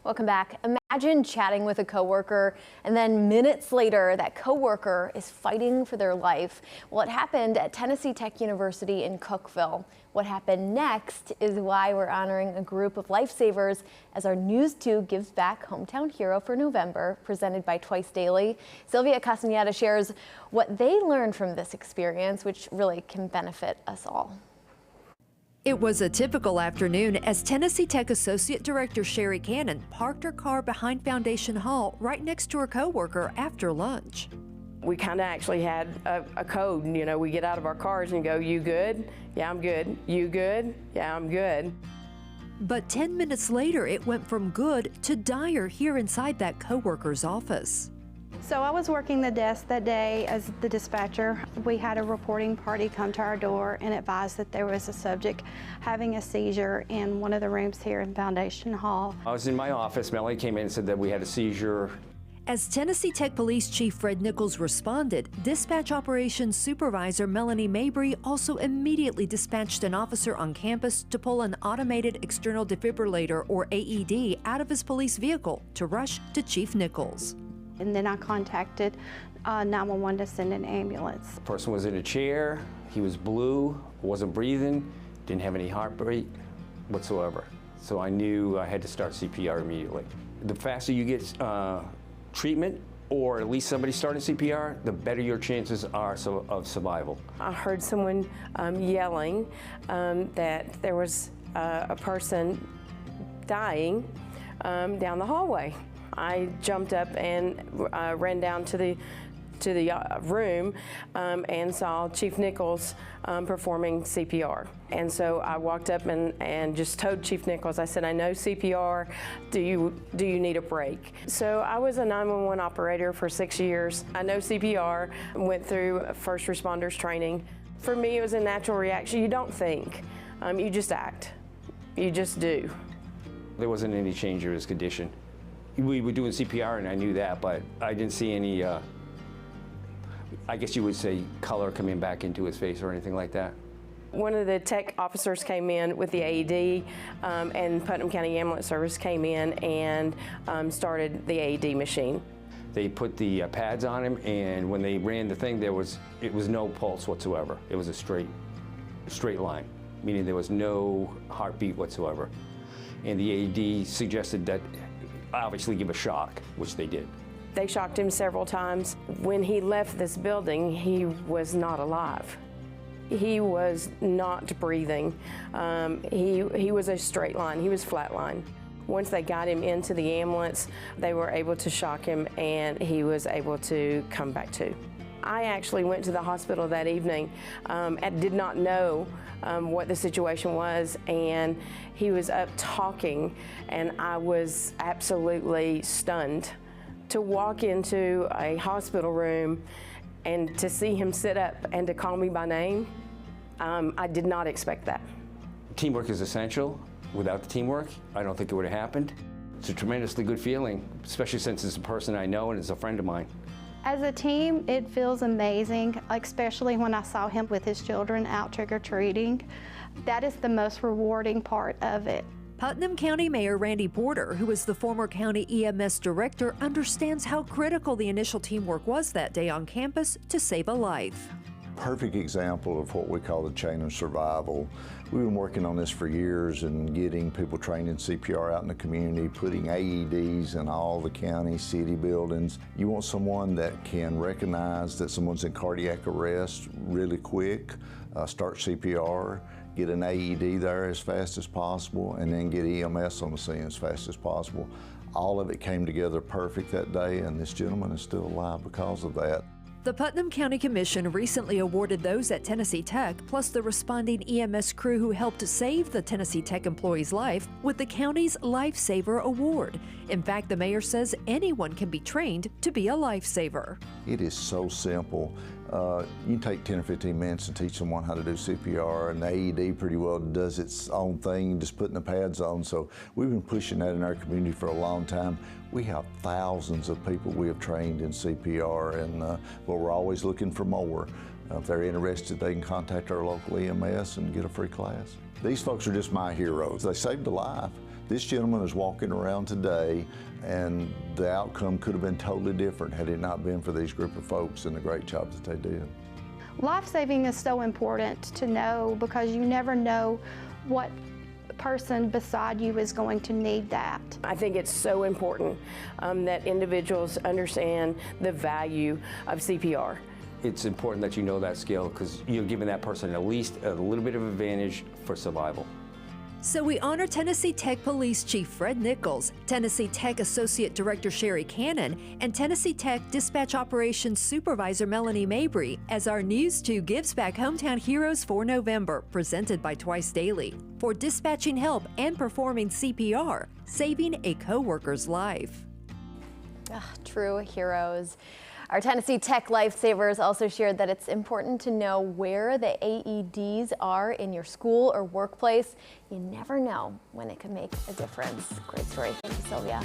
Welcome back. Imagine chatting with a coworker and then minutes later that coworker is fighting for their life. Well, it happened at Tennessee Tech University in Cookeville. What happened next is why we're honoring a group of lifesavers as our News 2 Gives Back Hometown Hero for November, presented by Twice Daily. Sylvia Castaneda shares what they learned from this experience, which really can benefit us all. It was a typical afternoon as Tennessee Tech Associate Director Sherry Cannon parked her car behind Foundation Hall right next to her coworker after lunch. We kind of actually had a code. You know, we get out of our cars and go, "You good? Yeah, I'm good. You good? Yeah, I'm good." But 10 minutes later, it went from good to dire here inside that coworker's office. So I was working the desk that day as the dispatcher. We had a reporting party come to our door and advised that there was a subject having a seizure in one of the rooms here in Foundation Hall. I was in my office. Melanie came in and said that we had a seizure. As Tennessee Tech Police Chief Fred Nichols responded, Dispatch Operations Supervisor Melanie Mabry also immediately dispatched an officer on campus to pull an automated external defibrillator, or AED, out of his police vehicle to rush to Chief Nichols. And then I contacted 911 to send an ambulance. The person was in a chair, he was blue, wasn't breathing, didn't have any heartbeat whatsoever. So I knew I had to start CPR immediately. The faster you get treatment, or at least somebody starting CPR, the better your chances are of survival. I heard someone yelling that there was a person dying down the hallway. I jumped up and ran down to the room and saw Chief Nichols performing CPR. And so I walked up and just told Chief Nichols, I said, "I know CPR, do you need a break?" So I was a 911 operator for 6 years. I know CPR, went through first responders training. For me, it was a natural reaction. You don't think, you just act, you just do. There wasn't any change in his condition. We were doing CPR and I knew that, but I didn't see any, I guess you would say, color coming back into his face or anything like that. One of the tech officers came in with the AED and Putnam County Ambulance Service came in and started the AED machine. They put the pads on him, and when they ran the thing, it was no pulse whatsoever. It was a straight line, meaning there was no heartbeat whatsoever. And the AED suggested that obviously give a shock, which they did. They shocked him several times. When he left this building, he was not alive. He was not breathing. He was a straight line, he was flat line. Once they got him into the ambulance, they were able to shock him and he was able to come back to. I actually went to the hospital that evening and did not know what the situation was, and he was up talking and I was absolutely stunned. To walk into a hospital room and to see him sit up and to call me by name, I did not expect that. Teamwork is essential. Without the teamwork, I don't think it would have happened. It's a tremendously good feeling, especially since it's a person I know and it's a friend of mine. As a team, it feels amazing, especially when I saw him with his children out trick-or-treating. That is the most rewarding part of it. Putnam County Mayor Randy Porter, who is the former county EMS director, understands how critical the initial teamwork was that day on campus to save a life. Perfect example of what we call the chain of survival. We've been working on this for years and getting people trained in CPR out in the community, putting AEDs in all the county, city buildings. You want someone that can recognize that someone's in cardiac arrest really quick, start CPR, get an AED there as fast as possible, and then get EMS on the scene as fast as possible. All of it came together perfect that day, and this gentleman is still alive because of that. The Putnam County Commission recently awarded those at Tennessee Tech, plus the responding EMS crew who helped to save the Tennessee Tech employee's life, with the county's Lifesaver Award. In fact, the mayor says anyone can be trained to be a lifesaver. It is so simple. You can take 10 or 15 minutes and teach someone how to do CPR, and the AED pretty well does its own thing, just putting the pads on. So we've been pushing that in our community for a long time. We have thousands of people we have trained in CPR, and but we're always looking for more. If they're interested, they can contact our local EMS and get a free class. These folks are just my heroes. They saved a life. This gentleman is walking around today, and the outcome could have been totally different had it not been for these group of folks and the great job that they did. Life-saving is so important to know because you never know what person beside you is going to need that. I think it's so important that individuals understand the value of CPR. It's important that you know that skill because you're giving that person at least a little bit of advantage for survival. So we honor Tennessee Tech Police Chief Fred Nichols, Tennessee Tech Associate Director Sherry Cannon, and Tennessee Tech Dispatch Operations Supervisor Melanie Mabry as our News 2 Gives Back Hometown Heroes for November, presented by Twice Daily, for dispatching help and performing CPR, saving a coworker's life. True heroes. Our Tennessee Tech Lifesavers also shared that it's important to know where the AEDs are in your school or workplace. You never know when it can make a difference. Great story. Thank you, Sylvia.